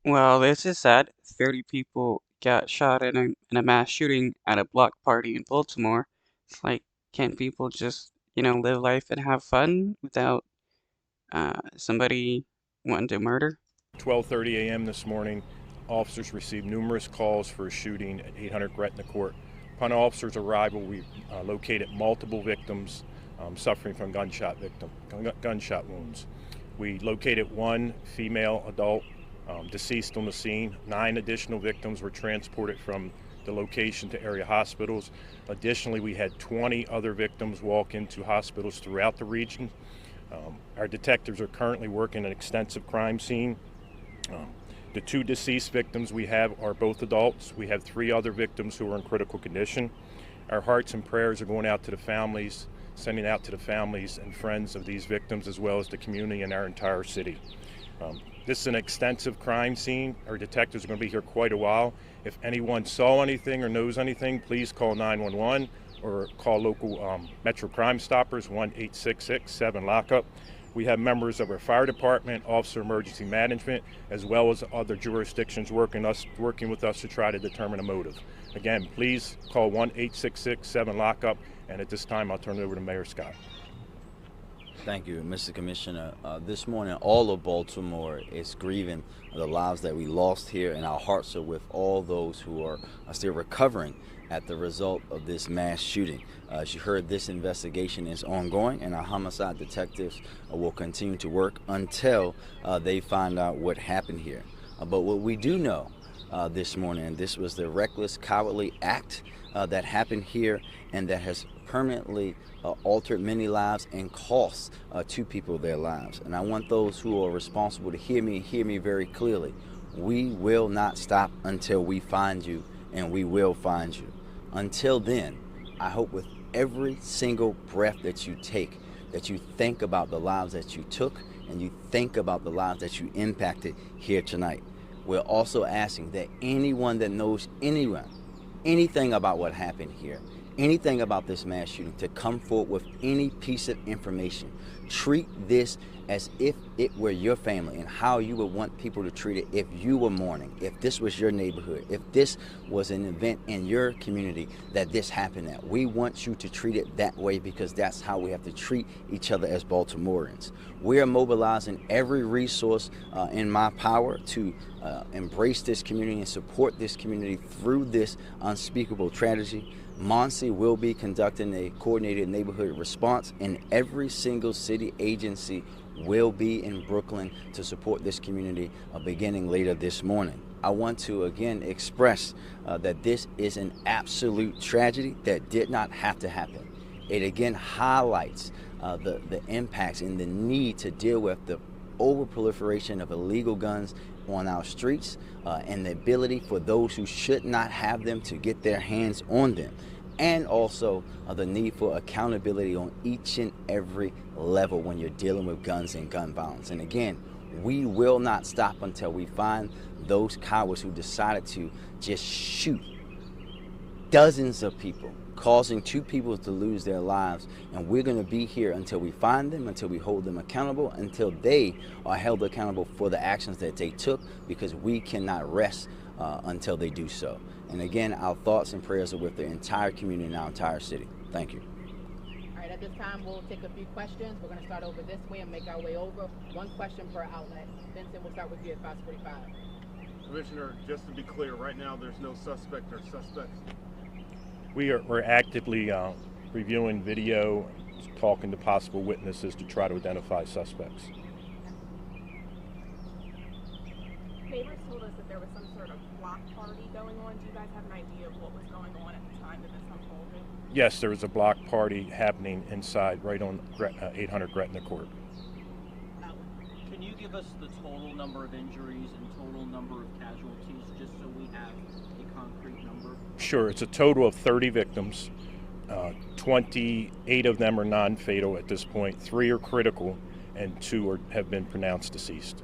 Well, this is sad. 30 people got shot in a mass shooting at a block party in Baltimore. It's like, can't people just, live life and have fun without somebody wanting to murder? 12:30 a.m. this morning, officers received numerous calls for a shooting at 800 Gretna Court. Upon officers' arrival, we located multiple victims suffering from gunshot wounds. We located one female adult deceased on the scene. 9 additional victims were transported from the location to area hospitals. Additionally, we had 20 other victims walk into hospitals throughout the region. Our detectives are currently working an extensive crime scene. The 2 deceased victims we have are both adults. We have 3 other victims who are in critical condition. Our hearts and prayers are going out to the families, sending out to the families and friends of these victims, as well as the community and our entire city. This is an extensive crime scene. Our detectives are going to be here quite a while. If anyone saw anything or knows anything, please call 911 or call local Metro Crime Stoppers, 1-866-7-LOCKUP. We have members of our fire department, Officer Emergency Management, as well as other jurisdictions working with us to try to determine a motive. Again, please call 1-866-7-LOCKUP, and at this time I'll turn it over to Mayor Scott. Thank you, Mr. Commissioner. This morning, all of Baltimore is grieving the lives that we lost here, and our hearts are with all those who are still recovering at the result of this mass shooting. As you heard, this investigation is ongoing, and our homicide detectives will continue to work until they find out what happened here. But what we do know this morning, and this was the reckless, cowardly act that happened here and that has permanently altered many lives and cost 2 people their lives. And I want those who are responsible to hear me very clearly. We will not stop until we find you, and we will find you. Until then, I hope with every single breath that you take, that you think about the lives that you took, and you think about the lives that you impacted here tonight. We're also asking that anyone that knows anything about what happened here, anything about this mass shooting, to come forward with any piece of information. Treat this as if it were your family and how you would want people to treat it if you were mourning, if this was your neighborhood, if this was an event in your community that this happened at. We want you to treat it that way, because that's how we have to treat each other as Baltimoreans. We are mobilizing every resource in my power to embrace this community and support this community through this unspeakable tragedy. Monsi will be conducting a coordinated neighborhood response, and every single city agency will be in Brooklyn to support this community beginning later this morning. I want to again express that this is an absolute tragedy that did not have to happen. It again highlights the impacts and the need to deal with the overproliferation of illegal guns on our streets, and the ability for those who should not have them to get their hands on them, and also the need for accountability on each and every level when you're dealing with guns and gun violence. And again, we will not stop until we find those cowards who decided to just shoot dozens of people, causing 2 people to lose their lives. And we're going to be here until we find them, until we hold them accountable, until they are held accountable for the actions that they took, because we cannot rest until they do so. And again, our thoughts and prayers are with the entire community and our entire city. Thank you. All right, at this time, we'll take a few questions. We're going to start over this way and make our way over. 1 question per outlet. Vincent, we'll start with you at 5:45. Commissioner, just to be clear, right now there's no suspect or suspects. We're actively reviewing video, talking to possible witnesses to try to identify suspects. Neighbors told us that there was some sort of block party going on. Do you guys have an idea of what was going on at the time that this unfolded? Yes, there was a block party happening inside, right on 800 Gretna Court. Can you give us the total number of injuries and total number of casualties, just so we have a concrete number? Sure, it's a total of 30 victims. 28 of them are non-fatal at this point. 3 are critical, and 2 have been pronounced deceased.